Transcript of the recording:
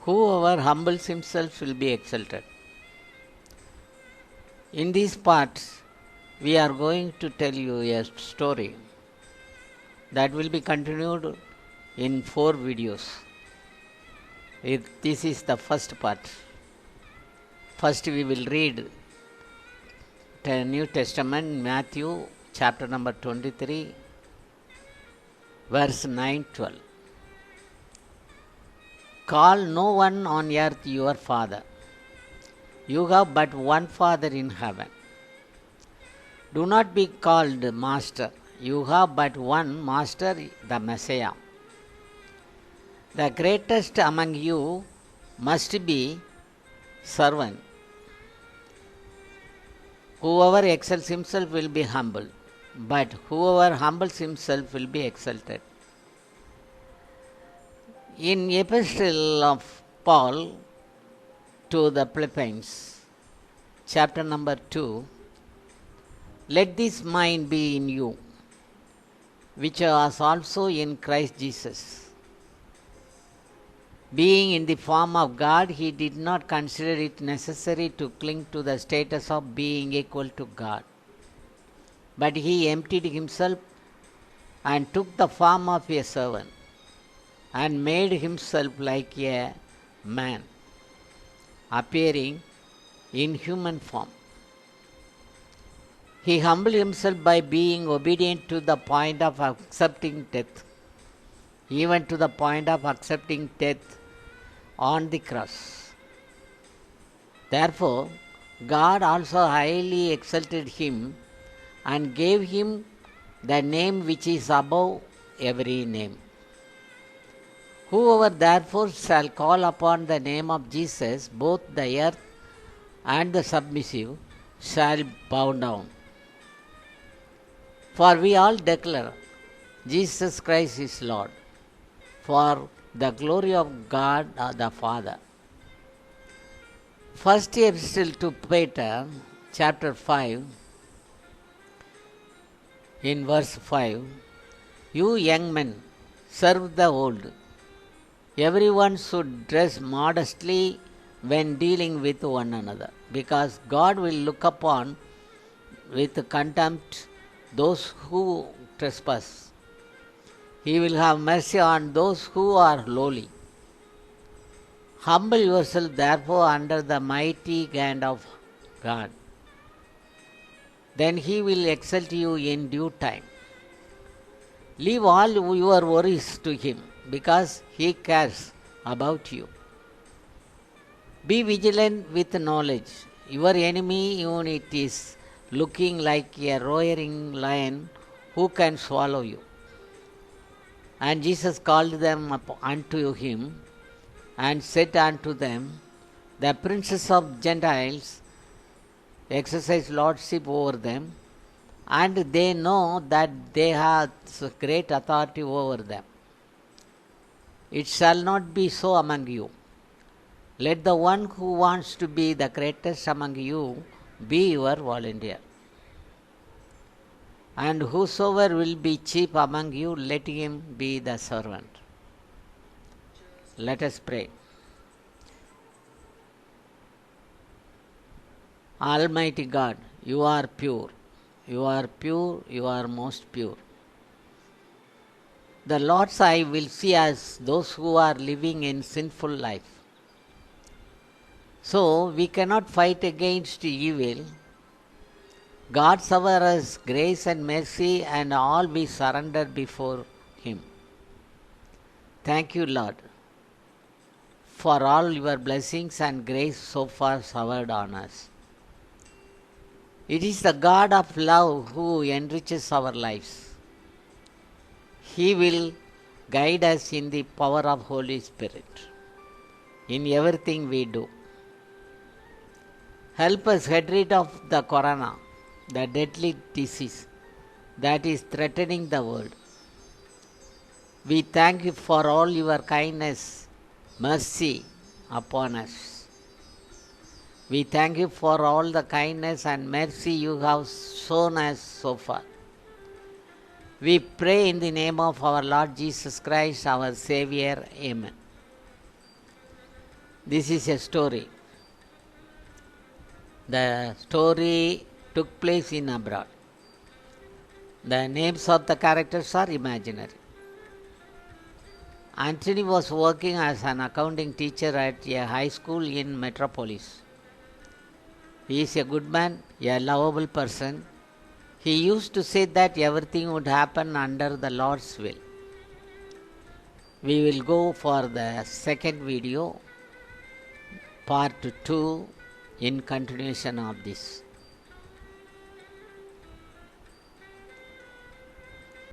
Whoever humbles himself will be exalted. In these parts, we are going to tell you a story that will be continued in 4 videos. This is the first part. First, we will read the New Testament, Matthew chapter number 23, verse 9-12. Call no one on earth your father. You have but one Father in heaven. Do not be called master. You have but one master, the Messiah. The greatest among you must be servant. Whoever exalts himself will be humbled, but whoever humbles himself will be exalted. In Epistle of Paul to the Philippians, chapter number 2, let this mind be in you, which was also in Christ Jesus. Being in the form of God, he did not consider it necessary to cling to the status of being equal to God. But he emptied himself and took the form of a servant and made himself like a man, appearing in human form. He humbled himself by being obedient to the point of accepting death, even to the point of accepting death on the cross. Therefore, God also highly exalted him and gave him the name which is above every name. Whoever therefore shall call upon the name of Jesus, both the earth and the submissive shall bow down. For we all declare Jesus Christ is Lord, for the glory of God the Father. First Epistle to Peter, chapter 5, in verse 5, you young men, serve the old. Everyone should dress modestly when dealing with one another, because God will look upon with contempt those who trespass. He will have mercy on those who are lowly. Humble yourself therefore under the mighty hand of God. Then he will exalt you in due time. Leave all your worries to him, because he cares about you. Be vigilant with knowledge. Your enemy, even it is looking like a roaring lion, who can swallow you. And Jesus called them up unto him, and said unto them, the princes of Gentiles exercise lordship over them, and they know that they have great authority over them. It shall not be so among you. Let the one who wants to be the greatest among you be your volunteer. And whosoever will be chief among you, let him be the servant. Let us pray. Almighty God, you are pure. You are pure, you are most pure. The Lord's eye will see us, those who are living in sinful life. So we cannot fight against evil. God shower us grace and mercy, and all we surrender before him. Thank you, Lord, for all your blessings and grace so far showered on us. It is the God of love who enriches our lives. He will guide us in the power of Holy Spirit in everything we do. Help us get rid of the corona, the deadly disease that is threatening the world. We thank you for all your kindness, mercy upon us. We thank you for all the kindness and mercy you have shown us so far. We pray in the name of our Lord Jesus Christ, our Savior. Amen. This is a story. The story took place in abroad. The names of the characters are imaginary. Anthony was working as an accounting teacher at a high school in Metropolis. He is a good man, a lovable person. He used to say that everything would happen under the Lord's will. We will go for the second video, part 2, in continuation of this.